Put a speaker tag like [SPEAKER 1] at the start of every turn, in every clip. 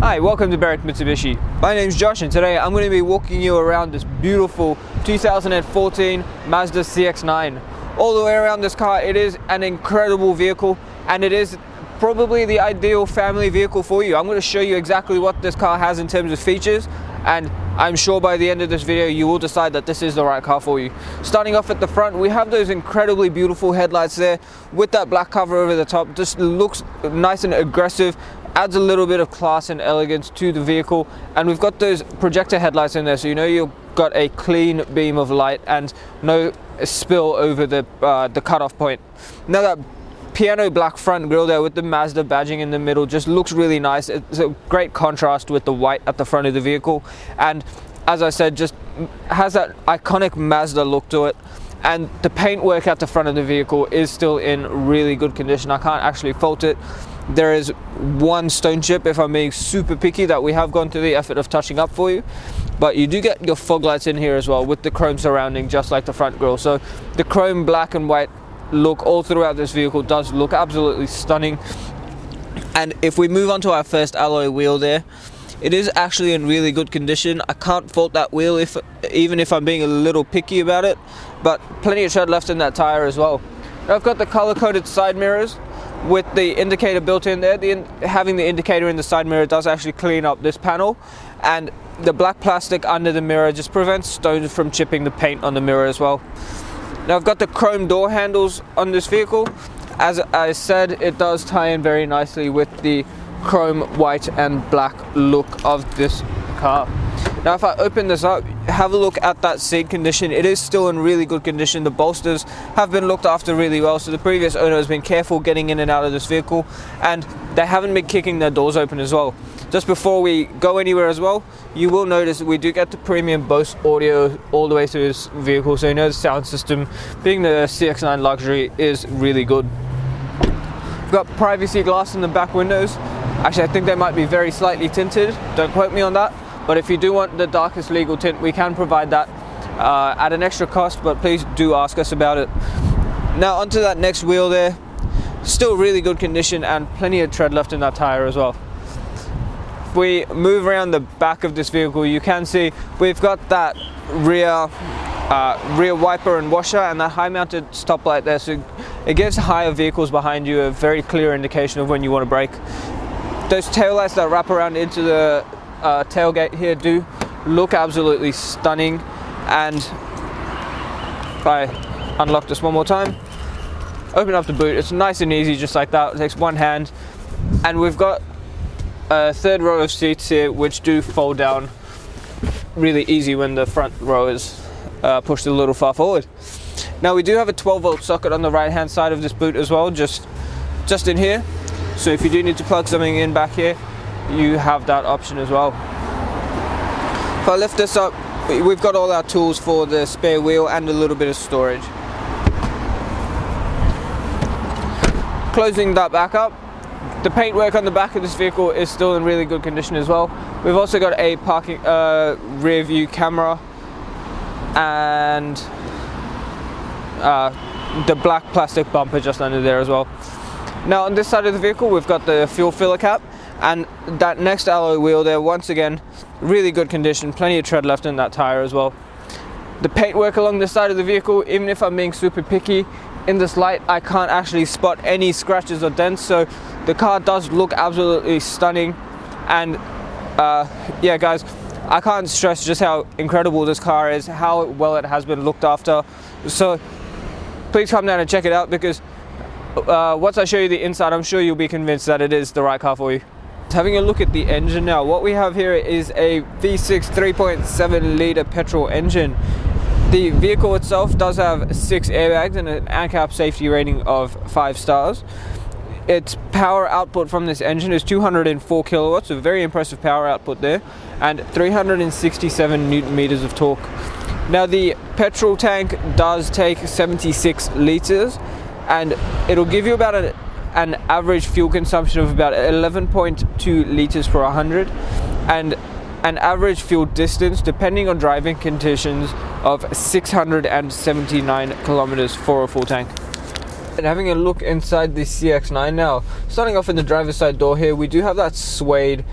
[SPEAKER 1] Hi, welcome to Barrick Mitsubishi. My name's Josh and today I'm going to be walking you around this beautiful 2014 Mazda CX-9. All the way around this car, it is an incredible vehicle and it is probably the ideal family vehicle for you. I'm going to show you exactly what this car has in terms of features, and I'm sure by the end of this video you will decide that this is the right car for you. Starting off at the front, we have those incredibly beautiful headlights there with that black cover over the top. Just looks nice and aggressive, adds a little bit of class and elegance to the vehicle, and we've got those projector headlights in there, so you know you've got a clean beam of light and no spill over the cutoff point. Now that piano black front grille there with the Mazda badging in the middle just looks really nice. It's a great contrast with the white at the front of the vehicle, and as I said, just has that iconic Mazda look to it. And the paintwork at the front of the vehicle is still in really good condition. I can't actually fault it. There is one stone chip, if I'm being super picky, that we have gone to the effort of touching up for you, but you do get your fog lights in here as well with the chrome surrounding, just like the front grille. So the chrome black and white look all throughout this vehicle does look absolutely stunning. And if we move on to our first alloy wheel there, it is actually in really good condition. I can't fault that wheel even if I'm being a little picky about it, but plenty of tread left in that tire as well. Now I've got the color-coded side mirrors with the indicator built in there. Having the indicator in the side mirror does actually clean up this panel, and the black plastic under the mirror just prevents stones from chipping the paint on the mirror as well. Now I've got the chrome door handles on this vehicle. As I said, it does tie in very nicely with the chrome white and black look of this car. Now if I open this up, have a look at that seat condition. It is still in really good condition. The bolsters have been looked after really well, so the previous owner has been careful getting in and out of this vehicle, and they haven't been kicking their doors open as well. Just before we go anywhere as well, you will notice we do get the premium Bose audio all the way through this vehicle, so you know the sound system, being the CX-9 luxury, is really good. We've got privacy glass in the back windows. Actually, I think they might be very slightly tinted, don't quote me on that, but if you do want the darkest legal tint, we can provide that at an extra cost, but please do ask us about it. Now onto that next wheel there, still really good condition and plenty of tread left in that tire as well. If we move around the back of this vehicle, you can see we've got that rear wiper and washer and that high mounted stoplight there, so it gives higher vehicles behind you a very clear indication of when you want to brake. Those taillights that wrap around into the tailgate here do look absolutely stunning, and if I unlock this one more time, open up the boot, it's nice and easy just like that. It takes one hand, and we've got a third row of seats here which do fold down really easy when the front row is pushed a little far forward. Now we do have a 12-volt socket on the right hand side of this boot as well, just in here, so if you do need to plug something in back here, you have that option as well. If I lift this up, we've got all our tools for the spare wheel and a little bit of storage. Closing that back up, the paintwork on the back of this vehicle is still in really good condition as well. We've also got a parking rear view camera and the black plastic bumper just under there as well. Now on this side of the vehicle, we've got the fuel filler cap, and that next alloy wheel there, once again, really good condition, plenty of tread left in that tire as well. The paintwork along the side of the vehicle, even if I'm being super picky, in this light I can't actually spot any scratches or dents, so the car does look absolutely stunning. And yeah guys, I can't stress just how incredible this car is, how well it has been looked after. So please come down and check it out, because once I show you the inside, I'm sure you'll be convinced that it is the right car for you. Having a look at the engine now, what we have here is a V6 3.7 litre petrol engine. The vehicle itself does have 6 airbags and an ANCAP safety rating of 5 stars. Its power output from this engine is 204 kilowatts, a very impressive power output there, and 367 newton meters of torque. Now the petrol tank does take 76 litres, and it'll give you about an average fuel consumption of about 11.2 litres per 100, and an average fuel distance, depending on driving conditions, of 679 kilometers for a full tank. And having a look inside the CX-9 now, starting off in the driver's side door here, we do have that suede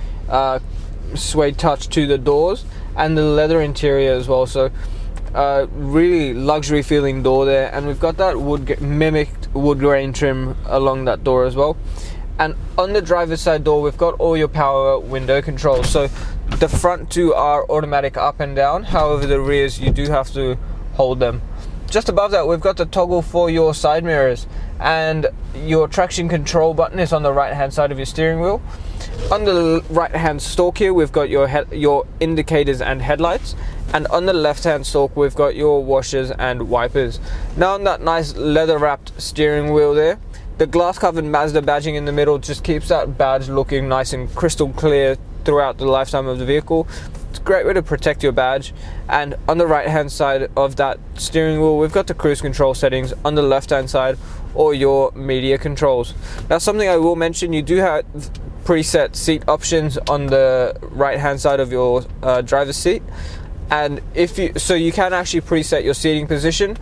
[SPEAKER 1] touch to the doors and the leather interior as well, so really luxury feeling door there, and we've got that mimicked wood grain trim along that door as well. And on the driver's side door, we've got all your power window controls. So the front two are automatic up and down, however the rears you do have to hold them. Just above that, we've got the toggle for your side mirrors, and your traction control button is on the right hand side of your steering wheel. On the right hand stalk here, we've got your indicators and headlights, and on the left hand stalk we've got your washers and wipers. Now on that nice leather wrapped steering wheel there, the glass covered Mazda badging in the middle just keeps that badge looking nice and crystal clear throughout the lifetime of the vehicle. It's a great way to protect your badge. And on the right hand side of that steering wheel, we've got the cruise control settings. On the left hand side, or your media controls. Now something I will mention, you do have preset seat options on the right hand side of your driver's seat, and you can actually preset your seating position.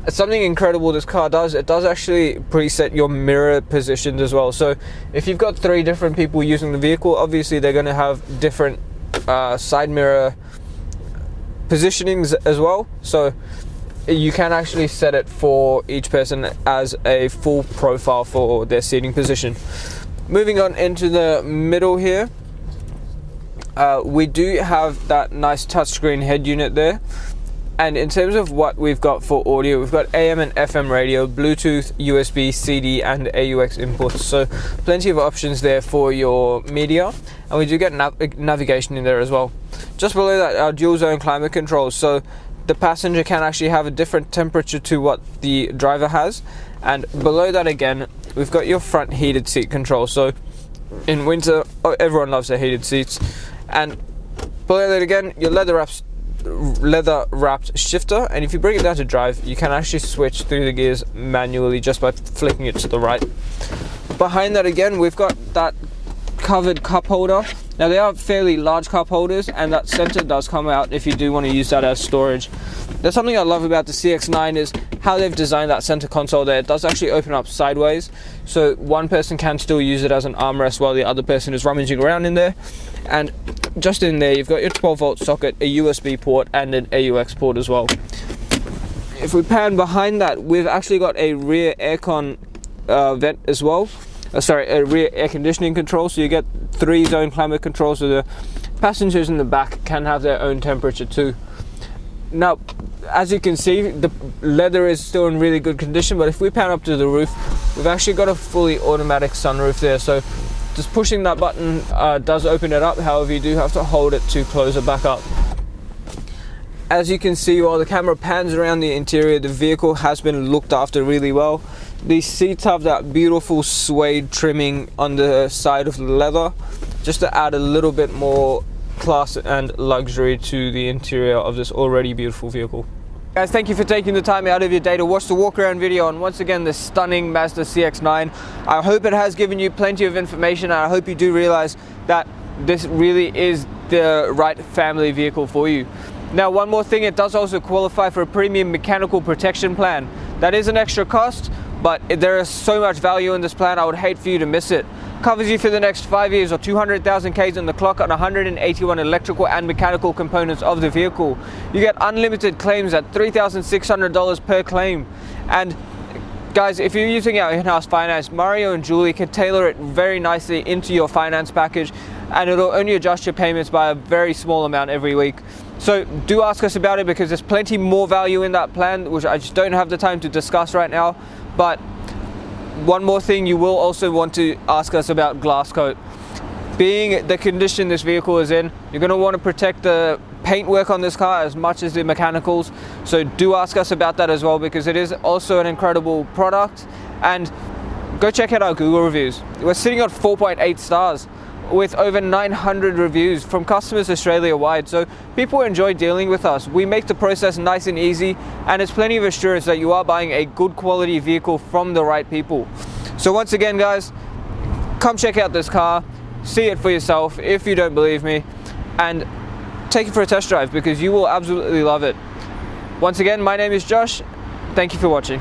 [SPEAKER 1] Something incredible this car does, it does actually preset your mirror positions as well. So if you've got 3 different people using the vehicle, obviously they're going to have different side mirror positionings as well, so you can actually set it for each person as a full profile for their seating position. Moving on into the middle here, we do have that nice touchscreen head unit there. And in terms of what we've got for audio, we've got AM and FM radio, Bluetooth, USB, CD and AUX inputs, so plenty of options there for your media, and we do get navigation in there as well. Just below that, our dual zone climate controls, so the passenger can actually have a different temperature to what the driver has. And below that again, we've got your front heated seat control, so in winter everyone loves their heated seats. And below that again, your leather wrapped shifter, and if you bring it down to drive, you can actually switch through the gears manually just by flicking it to the right. Behind that again, we've got that covered cup holder. Now they are fairly large cup holders, and that center does come out if you do want to use that as storage. There's something I love about the CX-9 is how they've designed that center console there. It does actually open up sideways, so one person can still use it as an armrest while the other person is rummaging around in there. And just in there, you've got your 12-volt socket, a USB port and an AUX port as well. If we pan behind that, we've actually got a rear aircon vent as well. A rear air conditioning control, so you get 3 zone climate controls, so the passengers in the back can have their own temperature too. Now, as you can see, the leather is still in really good condition, but if we pan up to the roof, we've actually got a fully automatic sunroof there, so just pushing that button does open it up. However, you do have to hold it to close it back up. As you can see, while the camera pans around the interior, the vehicle has been looked after really well. These seats have that beautiful suede trimming on the side of the leather, just to add a little bit more class and luxury to the interior of this already beautiful vehicle. Guys, thank you for taking the time out of your day to watch the walk around video on once again the stunning Mazda CX-9. I hope it has given you plenty of information, and I hope you do realize that this really is the right family vehicle for you. Now, one more thing, it does also qualify for a premium mechanical protection plan. That is an extra cost, but there is so much value in this plan, I would hate for you to miss it. Covers you for the next 5 years or 200,000 Ks on the clock on 181 electrical and mechanical components of the vehicle. You get unlimited claims at $3,600 per claim. And guys, if you're using our in-house finance, Mario and Julie can tailor it very nicely into your finance package, and it'll only adjust your payments by a very small amount every week. So do ask us about it, because there's plenty more value in that plan, which I just don't have the time to discuss right now. But one more thing, you will also want to ask us about glass coat. Being the condition this vehicle is in, you're going to want to protect the paintwork on this car as much as the mechanicals. So do ask us about that as well, because it is also an incredible product. And go check out our Google reviews. We're sitting at 4.8 stars with over 900 reviews from customers Australia-wide. So people enjoy dealing with us. We make the process nice and easy, and it's plenty of assurance that you are buying a good quality vehicle from the right people. So once again, guys, come check out this car, see it for yourself if you don't believe me, and take it for a test drive, because you will absolutely love it. Once again, my name is Josh. Thank you for watching.